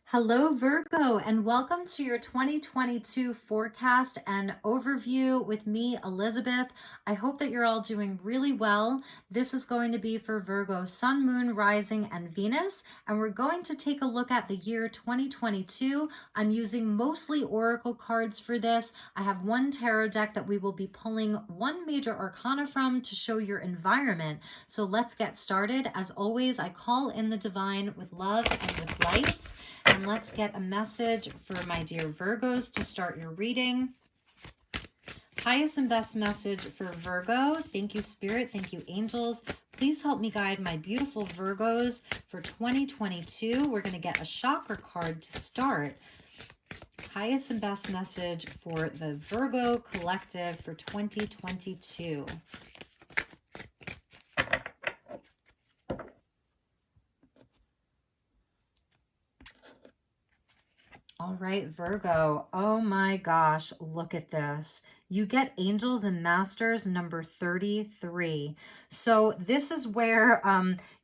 Hello, Virgo, and welcome to your 2022 forecast and overview with me, Elizabeth. I hope that you're all doing really well. This is going to be for Virgo, Sun, Moon, Rising, and Venus, and we're going to take a look at the year 2022. I'm using mostly oracle cards for this. I have one tarot deck that we will be pulling one major arcana from to show your environment. So let's get started. As always, I call in the divine with love and with light. And let's get a message for my dear Virgos to start your reading. Highest and best message for Virgo. Thank you, Spirit. Thank you, angels. Please help me guide my beautiful Virgos for 2022. We're going to get a chakra card to start. Highest and best message for the Virgo collective for 2022. All right, Virgo. Oh my gosh, look at this. You get Angels and Masters number 33. So this is where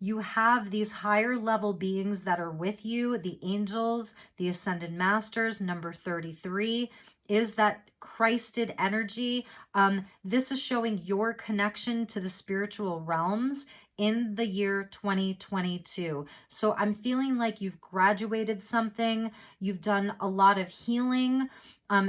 you have these higher level beings that are with you. The angels, the Ascended Masters number 33 is that Christed energy. This is showing your connection to the spiritual realms in the year 2022. So I'm feeling like you've graduated something, you've done a lot of healing.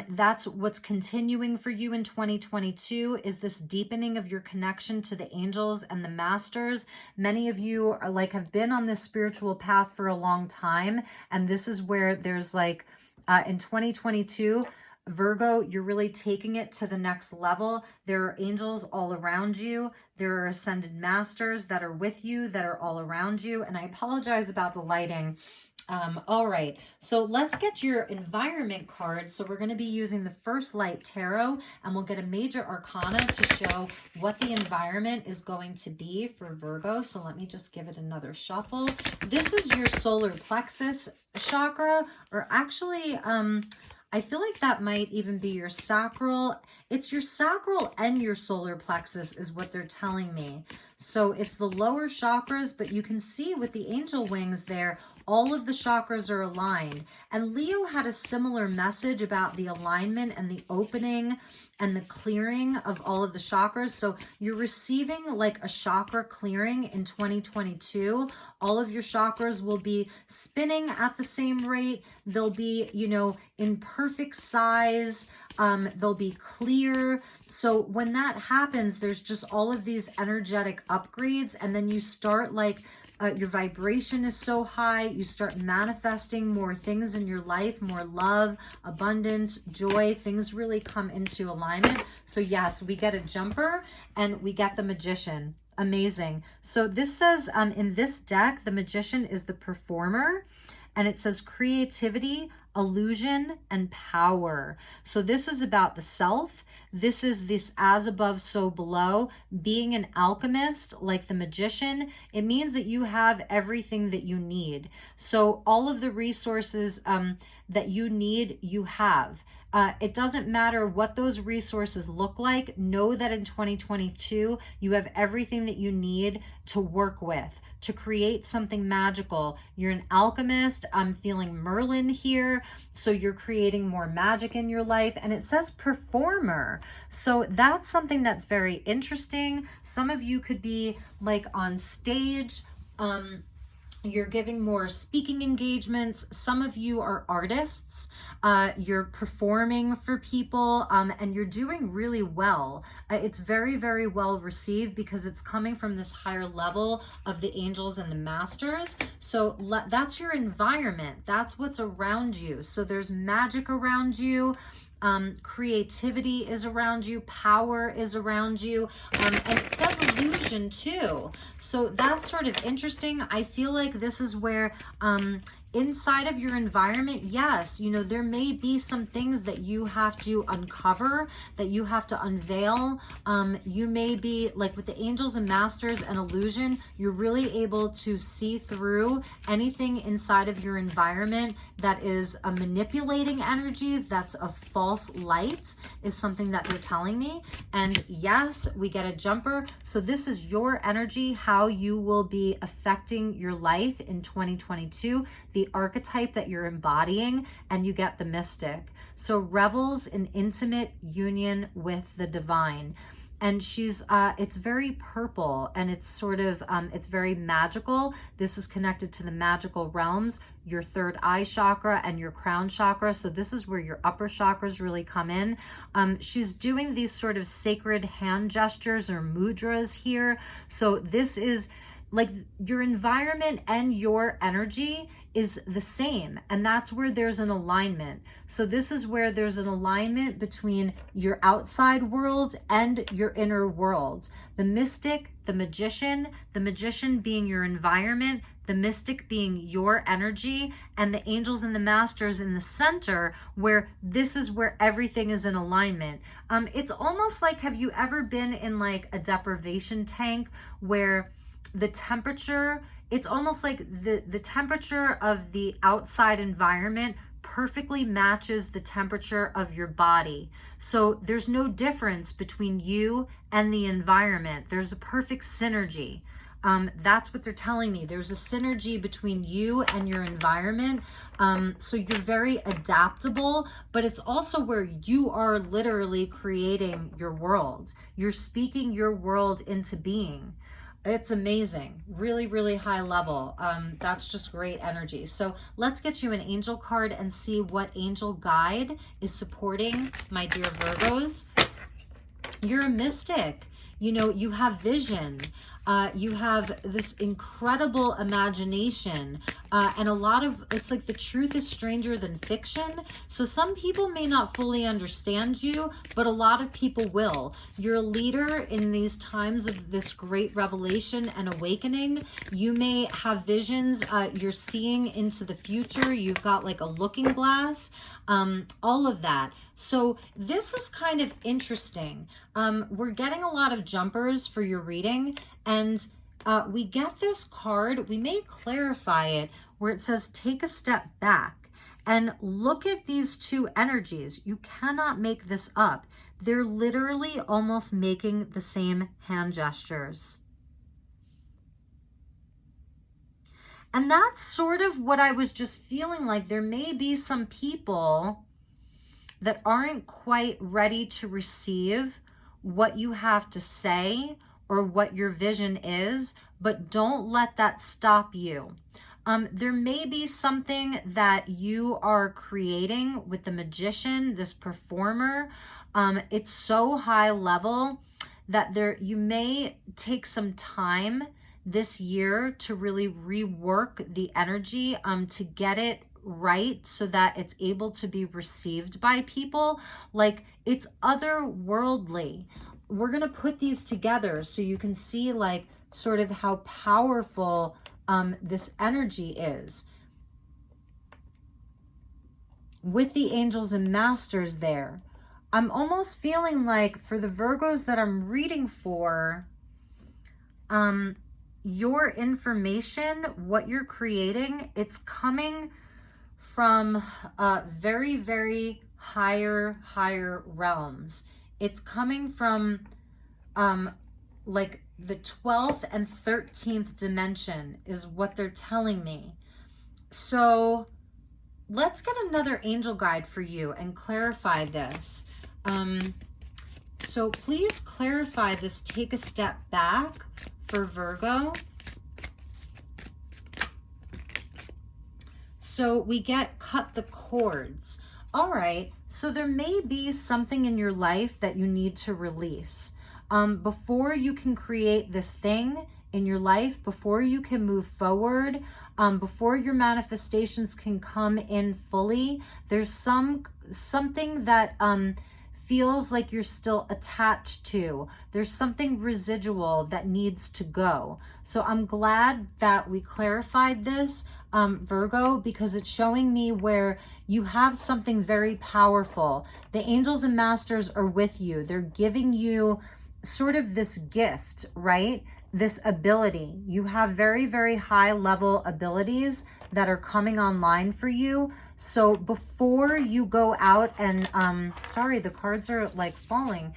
That's what's continuing for you in 2022 is this deepening of your connection to the angels and the masters. Many of you are have been on this spiritual path for a long time. And this is where there's in 2022, Virgo, you're really taking it to the next level. There are angels all around you. There are ascended masters that are with you, that are all around you. And I apologize about the lighting. All right, so let's get your environment card. So we're going to be using the First Light Tarot, and we'll get a major arcana to show what the environment is going to be for Virgo. So let me just give it another shuffle. This is your solar plexus chakra, or actually, I feel like that might even be your sacral. It's your sacral and your solar plexus is what they're telling me. So it's the lower chakras, but you can see with the angel wings there, all of the chakras are aligned. And Leo had a similar message about the alignment and the opening and the clearing of all of the chakras. So you're receiving like a chakra clearing in 2022. All of your chakras will be spinning at the same rate. They'll be, in perfect size. They'll be clear. So when that happens, there's just all of these energetic upgrades. And then you start your vibration is so high, you start manifesting more things in your life, more love, abundance, joy, things really come into alignment. So yes, we get a jumper and we get the Magician. Amazing. So this says in this deck, the Magician is the performer, and it says creativity, illusion, and power. So this is about the self. This is this as above, so below. Being an alchemist, like the Magician, it means that you have everything that you need. So all of the resources that you need, you have. It doesn't matter what those resources look like. Know that in 2022, you have everything that you need to work with, to create something magical. You're an alchemist. I'm feeling Merlin here. So you're creating more magic in your life. And it says performer. So that's something that's very interesting. Some of you could be on stage. You're giving more speaking engagements. Some of you are artists. You're performing for people, and you're doing really well. It's very, very well received because it's coming from this higher level of the angels and the masters. So that's your environment. That's what's around you. So there's magic around you. Creativity is around you, power is around you, and it says illusion too. So that's sort of interesting. I feel like this is where inside of your environment, yes, there may be some things that you have to uncover, that you have to unveil. You may be with the angels and masters and illusion, you're really able to see through anything inside of your environment that is manipulating energies, that's a false light, is something that they're telling me. And yes, we get a jumper. So this is your energy, how you will be affecting your life in 2022. The the archetype that you're embodying, and you get the mystic. So revels in intimate union with the divine. And she's it's very purple, and it's sort of it's very magical. This is connected to the magical realms, your third eye chakra and your crown chakra. So this is where your upper chakras really come in. She's doing these sort of sacred hand gestures or mudras here. So this is like your environment and your energy is the same, and that's where there's an alignment. So this is where there's an alignment between your outside world and your inner world. The mystic, the magician being your environment, the mystic being your energy, and the angels and the masters in the center, where this is where everything is in alignment. It's almost like, have you ever been in like a deprivation tank where the temperature, it's almost like the temperature of the outside environment perfectly matches the temperature of your body. So there's no difference between you and the environment. There's a perfect synergy. That's what they're telling me. There's a synergy between you and your environment. So you're very adaptable, but it's also where you are literally creating your world. You're speaking your world into being. It's amazing. Really, really high level. That's just great energy. So let's get you an angel card and see what angel guide is supporting my dear Virgos. You're a mystic. You know, you have vision. You have this incredible imagination, and a lot of, it's like the truth is stranger than fiction. So some people may not fully understand you, but a lot of people will. You're a leader in these times of this great revelation and awakening. You may have visions. You're seeing into the future. You've got like a looking glass, all of that. So this is kind of interesting. We're getting a lot of jumpers for your reading, and we get this card, we may clarify it, where it says take a step back and look at these two energies. You cannot make this up. They're literally almost making the same hand gestures. And that's sort of what I was just feeling like. There may be some people that aren't quite ready to receive what you have to say or what your vision is, but don't let that stop you. There may be something that you are creating with the magician, this performer. It's so high level that you may take some time this year to really rework the energy to get it right so that it's able to be received by people. Like, it's otherworldly. We're going to put these together so you can see like sort of how powerful this energy is. With the angels and masters there, I'm almost feeling like for the Virgos that I'm reading for, your information, what you're creating, it's coming from very, very higher realms. It's coming from like the 12th and 13th dimension is what they're telling me. So let's get another angel guide for you and clarify this. So please clarify this, take a step back for Virgo. So we get cut the cords. All right, so there may be something in your life that you need to release. Before you can create this thing in your life, before you can move forward, before your manifestations can come in fully, there's something that feels like you're still attached to. There's something residual that needs to go. So I'm glad that we clarified this, Virgo, because it's showing me where you have something very powerful. The angels and masters are with you. They're giving you sort of this gift, right? This ability. You have very, very high level abilities that are coming online for you. So before you go out and, sorry, the cards are like falling.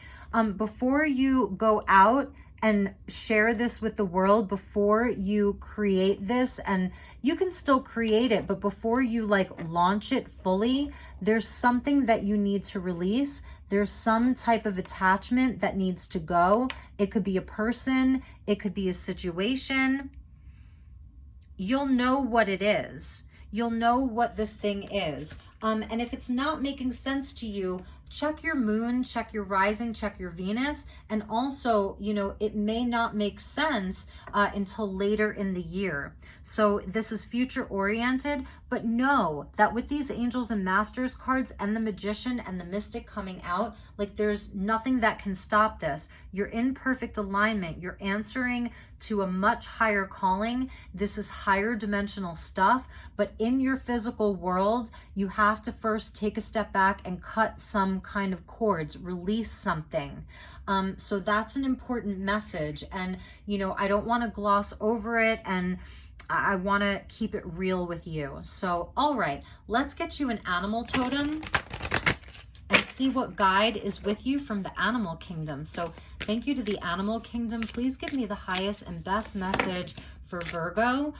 Before you go out and share this with the world before you create this. And you can still create it, but before you like launch it fully, there's something that you need to release. There's some type of attachment that needs to go. It could be a person, it could be a situation. You'll know what it is. You'll know what this thing is. And if it's not making sense to you, check your moon, check your rising, check your Venus. And also, you know, it may not make sense until later in the year. So this is future oriented, but know that with these angels and masters cards and the magician and the mystic coming out, like there's nothing that can stop this. You're in perfect alignment. You're answering to a much higher calling. This is higher dimensional stuff, but in your physical world, you have to first take a step back and cut some kind of cords, release something. So that's an important message. And, you know, I don't want to gloss over it, and I want to keep it real with you. So, all right, let's get you an animal totem and see what guide is with you from the animal kingdom. So thank you to the animal kingdom. Please give me the highest and best message for Virgo.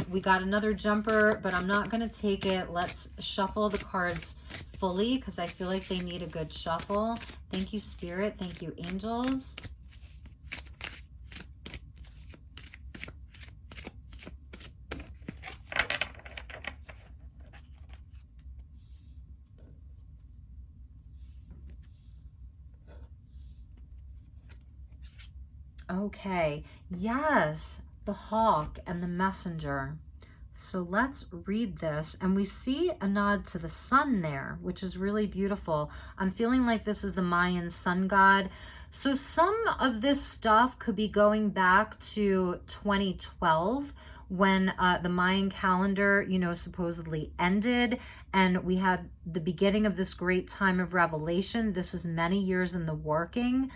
We got another jumper, but I'm not going to take it. Let's shuffle the cards fully because I feel like they need a good shuffle. Thank you, Spirit. Thank you, angels. Okay, yes, the hawk and the messenger. So let's read this, and we see a nod to the sun there, which is really beautiful. I'm feeling like this is the Mayan sun god. So some of this stuff could be going back to 2012 when the Mayan calendar, you know, supposedly ended, and we had the beginning of this great time of revelation. This is many years in the working.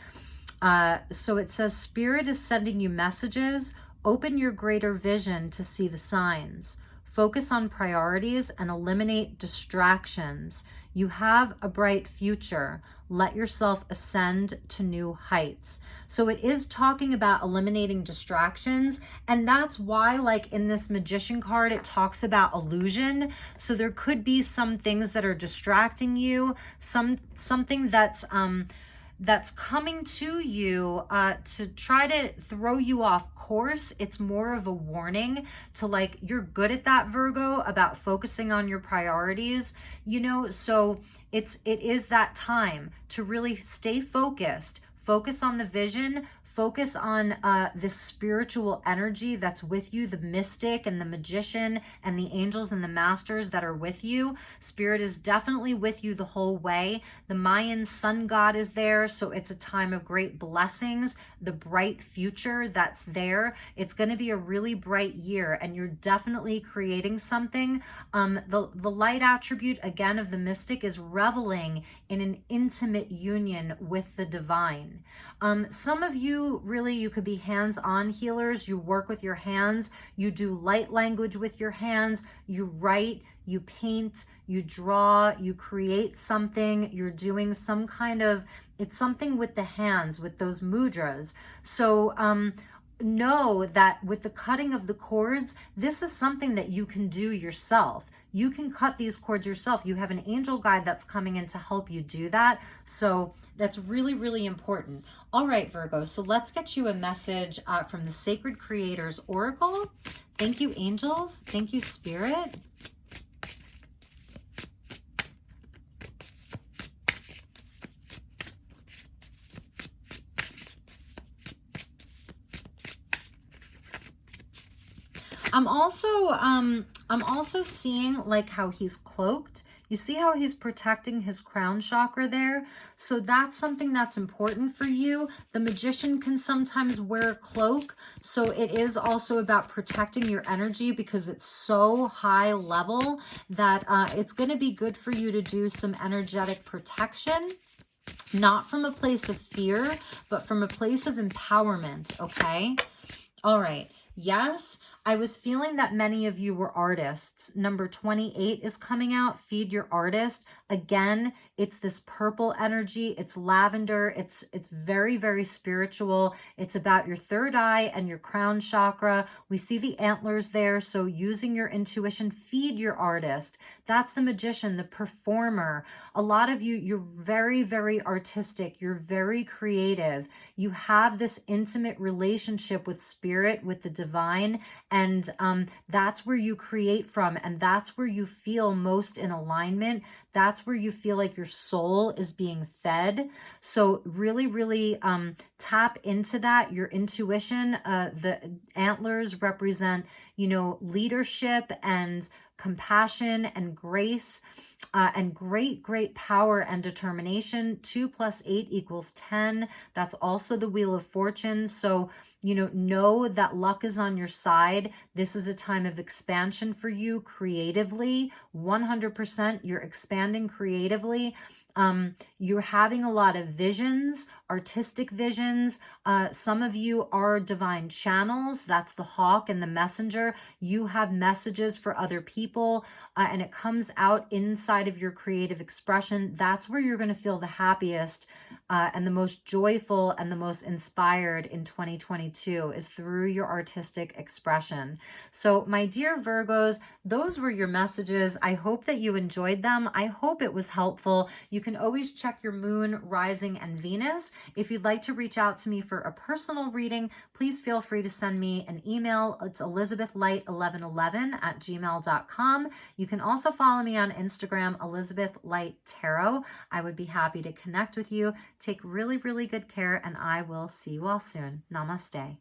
So it says, Spirit is sending you messages. Open your greater vision to see the signs. Focus on priorities and eliminate distractions. You have a bright future. Let yourself ascend to new heights. So it is talking about eliminating distractions. And that's why, like in this magician card, it talks about illusion. So there could be some things that are distracting you, something that's coming to you to try to throw you off course. It's more of a warning to, like, you're good at that, Virgo, about focusing on your priorities, you know. So it is that time to really stay focused, focus on the vision, focus on this spiritual energy that's with you, the mystic and the magician and the angels and the masters that are with you. Spirit is definitely with you the whole way. The Mayan sun god is there, so it's a time of great blessings, the bright future that's there. It's going to be a really bright year, and you're definitely creating something. The light attribute, again, of the mystic is reveling in an intimate union with the divine. Some of you, really, you could be hands-on healers. You work with your hands. You do light language with your hands. You write, you paint, you draw, you create something. You're doing some kind of, it's something with the hands, with those mudras. So know that with the cutting of the cords, this is something that you can do yourself. You can cut these cords yourself. You have an angel guide that's coming in to help you do that. So that's really, really important. All right, Virgo, so let's get you a message from the Sacred Creators Oracle. Thank you, angels. Thank you, Spirit. I'm also seeing like how he's cloaked. You see how he's protecting his crown chakra there? So that's something that's important for you. The magician can sometimes wear a cloak. So it is also about protecting your energy because it's so high level that it's going to be good for you to do some energetic protection. Not from a place of fear, but from a place of empowerment, okay? All right. Yes, I was feeling that many of you were artists. Number 28 is coming out, feed your artist. Again, it's this purple energy, it's lavender, it's very, very spiritual. It's about your third eye and your crown chakra. We see the antlers there, so using your intuition, feed your artist. That's the magician, the performer. A lot of you, you're very, very artistic, you're very creative. You have this intimate relationship with spirit, with the divine, and that's where you create from, and that's where you feel most in alignment. That's where you feel like your soul is being fed. So really, really tap into that, your intuition. The antlers represent, you know, leadership and compassion and grace. And great, great power and determination. 2 + 8 = 10. That's also the Wheel of Fortune. So, you know that luck is on your side. This is a time of expansion for you creatively. 100% you're expanding creatively. You're having a lot of visions, artistic visions. Some of you are divine channels. That's the hawk and the messenger. You have messages for other people, and it comes out inside of your creative expression. That's where you're going to feel the happiest and the most joyful and the most inspired in 2022 is through your artistic expression. So my dear Virgos, those were your messages. I hope that you enjoyed them. I hope it was helpful. You can always check your moon, rising, and Venus. If you'd like to reach out to me for a personal reading, please feel free to send me an email. It's elizabethlight1111@gmail.com. You can also follow me on Instagram, Elizabeth Light Tarot. I would be happy to connect with you. Take really, really good care, and I will see you all soon. Namaste.